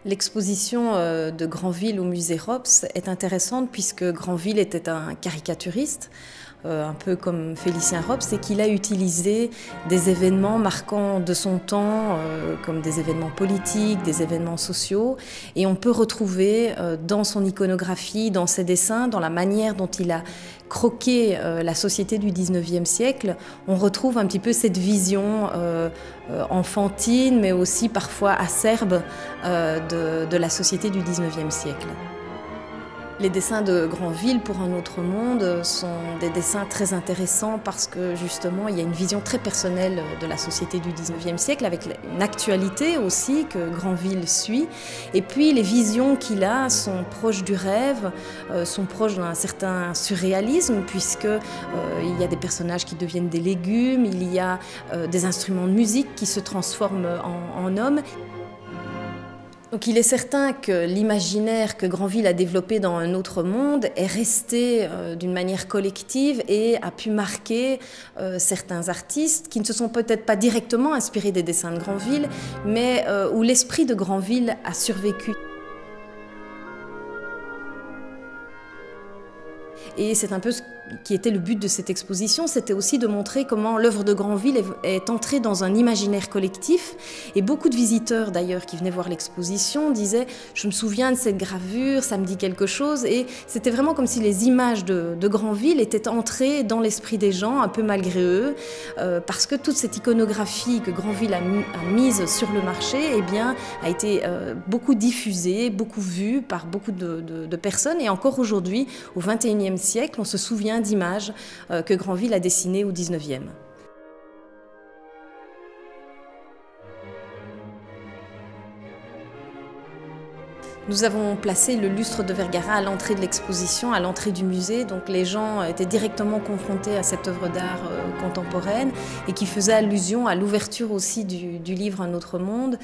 L'exposition de Granville au musée Rops est intéressante puisque Granville était un caricaturiste, un peu comme Félicien Rops, et qu'il a utilisé des événements marquants de son temps, comme des événements politiques, des événements sociaux. Et on peut retrouver dans son iconographie, dans ses dessins, dans la manière dont il a croqué la société du 19e siècle, on retrouve un petit peu cette vision enfantine, mais aussi parfois acerbe de la société du 19e siècle. Les dessins de Granville pour un autre monde sont des dessins très intéressants parce que justement il y a une vision très personnelle de la société du 19e siècle avec une actualité aussi que Granville suit. Et puis les visions qu'il a sont proches du rêve, sont proches d'un certain surréalisme puisque il y a des personnages qui deviennent des légumes, il y a des instruments de musique qui se transforment en hommes. Donc il est certain que l'imaginaire que Granville a développé dans un autre monde est resté d'une manière collective et a pu marquer certains artistes qui ne se sont peut-être pas directement inspirés des dessins de Granville, mais où l'esprit de Granville a survécu. Et c'est un peu ce qui était le but de cette exposition, c'était aussi de montrer comment l'œuvre de Granville est entrée dans un imaginaire collectif. Et beaucoup de visiteurs d'ailleurs qui venaient voir l'exposition disaient « je me souviens de cette gravure, ça me dit quelque chose ». Et c'était vraiment comme si les images de Granville étaient entrées dans l'esprit des gens, un peu malgré eux, parce que toute cette iconographie que Granville a mise sur le marché eh bien, a été beaucoup diffusée, beaucoup vue par beaucoup de personnes. Et encore aujourd'hui, au XXIe siècle, on se souvient d'images que Granville a dessinées au XIXe. Nous avons placé le lustre de Vergara à l'entrée de l'exposition, à l'entrée du musée. Donc les gens étaient directement confrontés à cette œuvre d'art contemporaine et qui faisait allusion à l'ouverture aussi du livre Un autre monde,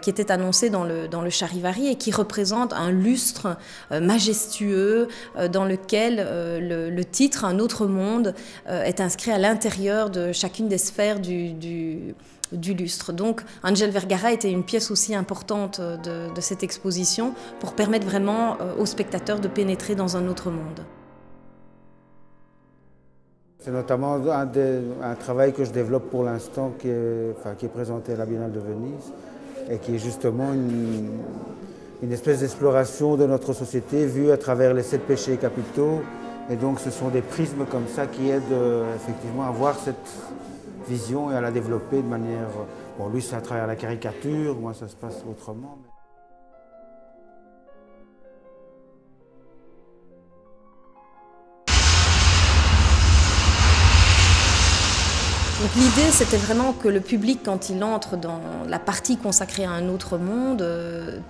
qui était annoncé dans le Charivari et qui représente un lustre majestueux dans lequel le titre Un autre monde est inscrit à l'intérieur de chacune des sphères du lustre. Donc Ángel Vergara était une pièce aussi importante de cette exposition pour permettre vraiment aux spectateurs de pénétrer dans un autre monde. C'est notamment un travail que je développe pour l'instant qui est présenté à la Biennale de Venise et qui est justement une espèce d'exploration de notre société vue à travers les 7 péchés capitaux. Et donc ce sont des prismes comme ça qui aident effectivement à voir cette vision et à la développer de manière... Bon, lui, c'est à travers la caricature, moi, ça se passe autrement. L'idée, c'était vraiment que le public, quand il entre dans la partie consacrée à un autre monde,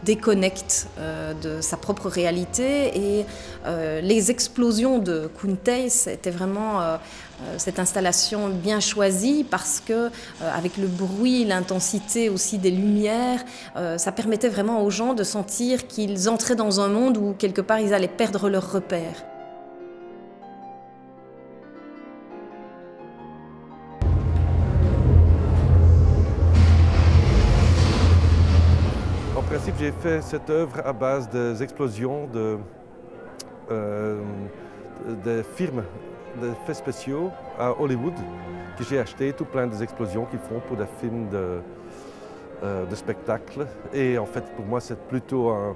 déconnecte de sa propre réalité. Et les explosions de Kuntei, c'était vraiment cette installation bien choisie parce que, avec le bruit, l'intensité aussi des lumières, ça permettait vraiment aux gens de sentir qu'ils entraient dans un monde où, quelque part, ils allaient perdre leurs repères. En principe, j'ai fait cette œuvre à base des explosions des films d'effets spéciaux à Hollywood que j'ai acheté, tout plein des explosions qu'ils font pour des films de spectacle. Et en fait, pour moi, c'est plutôt un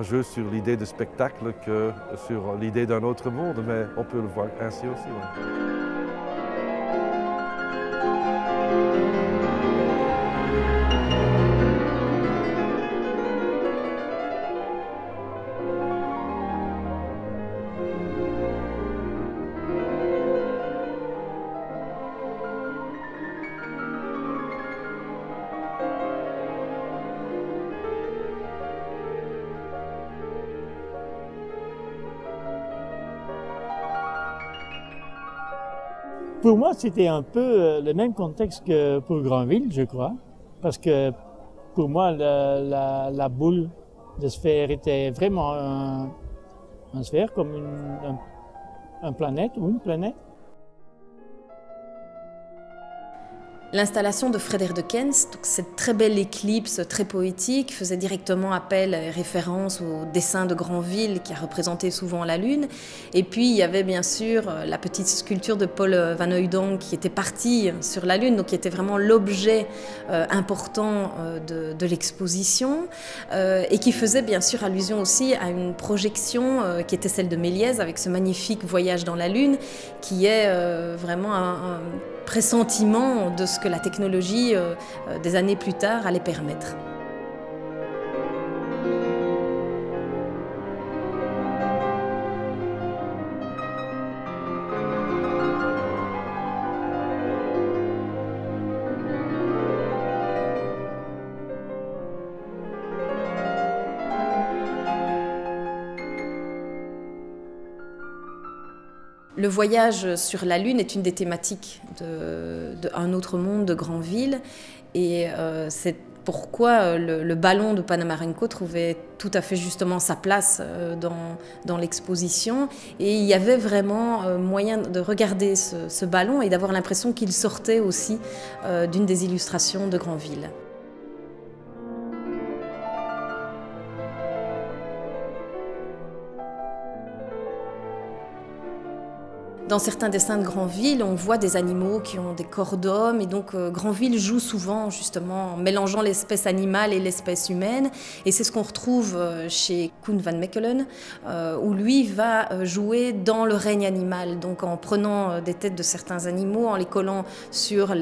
jeu sur l'idée de spectacle que sur l'idée d'un autre monde, mais on peut le voir ainsi aussi. Ouais. Pour moi, c'était un peu le même contexte que pour Granville, je crois, parce que pour moi, la boule de sphère était vraiment une sphère comme une planète ou une planète. L'installation de Freder de Kens, donc cette très belle éclipse très poétique, faisait directement appel et référence au dessin de Granville qui a représenté souvent la Lune. Et puis il y avait bien sûr la petite sculpture de Paul Van Hooydonk qui était partie sur la Lune, donc qui était vraiment l'objet important de l'exposition et qui faisait bien sûr allusion aussi à une projection qui était celle de Méliès avec ce magnifique voyage dans la Lune qui est vraiment un pressentiment de ce que la technologie des années plus tard allait permettre. Le voyage sur la Lune est une des thématiques de Un autre monde de Granville et c'est pourquoi le ballon de Panamarenko trouvait tout à fait justement sa place dans l'exposition. Et il y avait vraiment moyen de regarder ce ballon et d'avoir l'impression qu'il sortait aussi d'une des illustrations de Granville. Dans certains dessins de Granville, on voit des animaux qui ont des corps d'homme et donc Granville joue souvent justement en mélangeant l'espèce animale et l'espèce humaine et c'est ce qu'on retrouve chez Koen van Mechelen où lui va jouer dans le règne animal, donc en prenant des têtes de certains animaux, en les collant sur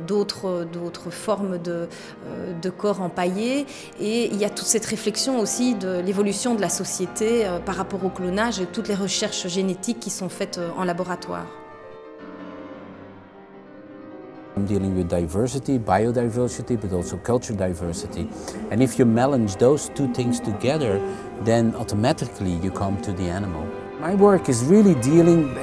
d'autres formes de corps empaillés et il y a toute cette réflexion aussi de l'évolution de la société par rapport au clonage et toutes les recherches génétiques qui sont faites en laboratoire. I'm dealing with diversity, biodiversity, but also cultural diversity. And if you melange those two things together, then automatically you come to the animal. My work is really dealing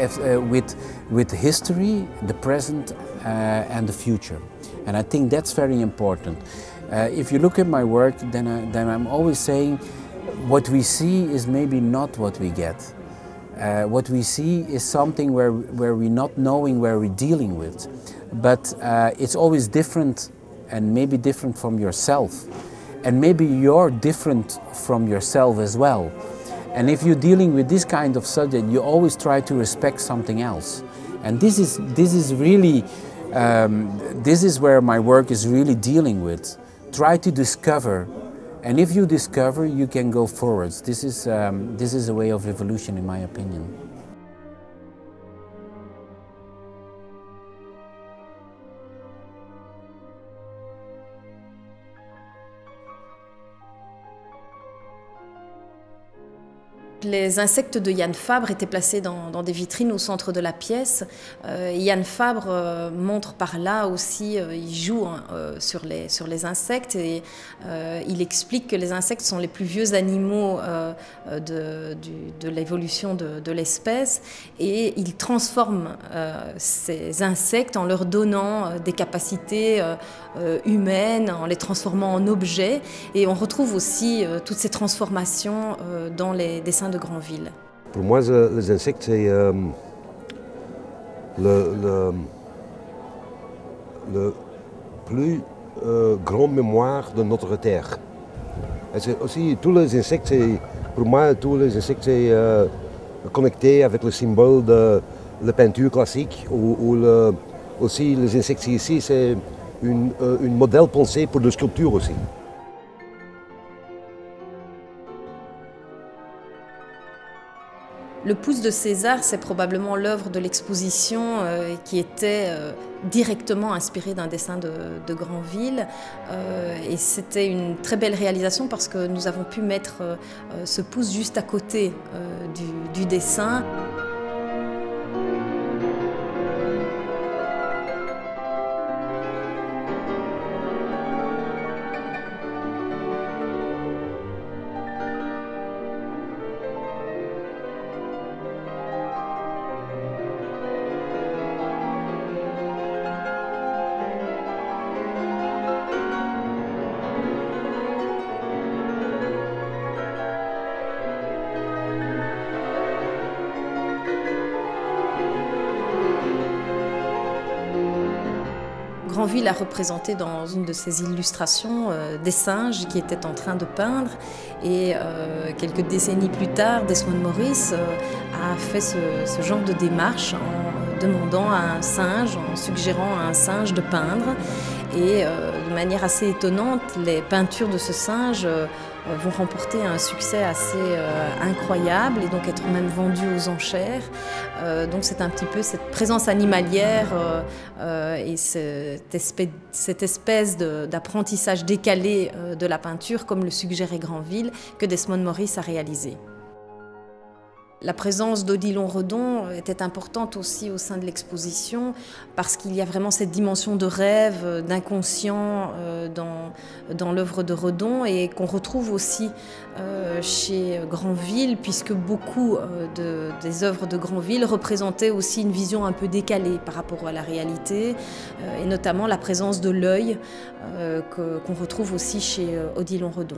with history, the present and the future. And I think that's very important. If you look at my work, then I'm always saying what we see is maybe not what we get. What we see is something where we're not knowing where we're dealing with. But it's always different and maybe different from yourself. And maybe you're different from yourself as well. And if you're dealing with this kind of subject, you always try to respect something else. And this is really, this is where my work is really dealing with. Try to discover. And if you discover, you can go forwards. This is a way of evolution, in my opinion. Les insectes de Yann Fabre étaient placés dans des vitrines au centre de la pièce. Yann Fabre montre par là aussi, il joue sur les insectes et il explique que les insectes sont les plus vieux animaux de l'évolution de l'espèce et il transforme ces insectes en leur donnant des capacités humaines, en les transformant en objets et on retrouve aussi toutes ces transformations dans les dessins de Granville. Pour moi, les insectes, c'est le plus grande mémoire de notre terre. Et c'est aussi, tous les insectes, pour moi, tous les insectes, c'est connecté avec le symbole de la peinture classique, ou aussi les insectes ici, c'est un modèle pensé pour la sculpture aussi. Le pouce de César, c'est probablement l'œuvre de l'exposition qui était directement inspirée d'un dessin de Granville. Et c'était une très belle réalisation parce que nous avons pu mettre ce pouce juste à côté du dessin. Granville a représenté dans une de ses illustrations des singes qui étaient en train de peindre et quelques décennies plus tard, Desmond Morris a fait ce genre de démarche en demandant à un singe, en suggérant à un singe de peindre et de manière assez étonnante, les peintures de ce singe vont remporter un succès assez incroyable et donc être même vendues aux enchères. Donc c'est un petit peu cette présence animalière et cette espèce d'apprentissage décalé de la peinture, comme le suggérait Granville, que Desmond Morris a réalisé. La présence d'Odilon Redon était importante aussi au sein de l'exposition parce qu'il y a vraiment cette dimension de rêve, d'inconscient dans l'œuvre de Redon et qu'on retrouve aussi chez Granville puisque beaucoup des œuvres de Granville représentaient aussi une vision un peu décalée par rapport à la réalité et notamment la présence de l'œil qu'on retrouve aussi chez Odilon Redon.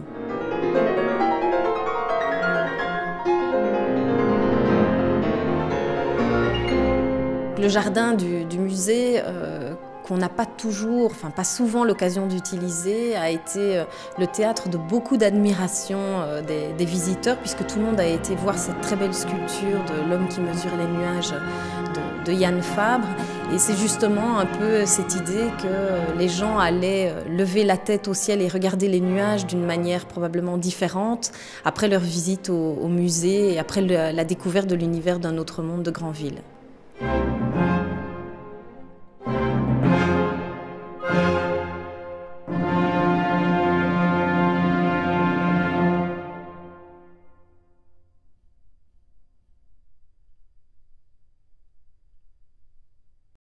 Le jardin du musée, qu'on n'a pas toujours, enfin pas souvent l'occasion d'utiliser, a été le théâtre de beaucoup d'admiration des visiteurs, puisque tout le monde a été voir cette très belle sculpture de l'homme qui mesure les nuages de Yann Fabre. Et c'est justement un peu cette idée que les gens allaient lever la tête au ciel et regarder les nuages d'une manière probablement différente après leur visite au musée et après la découverte de l'univers d'un autre monde de Granville.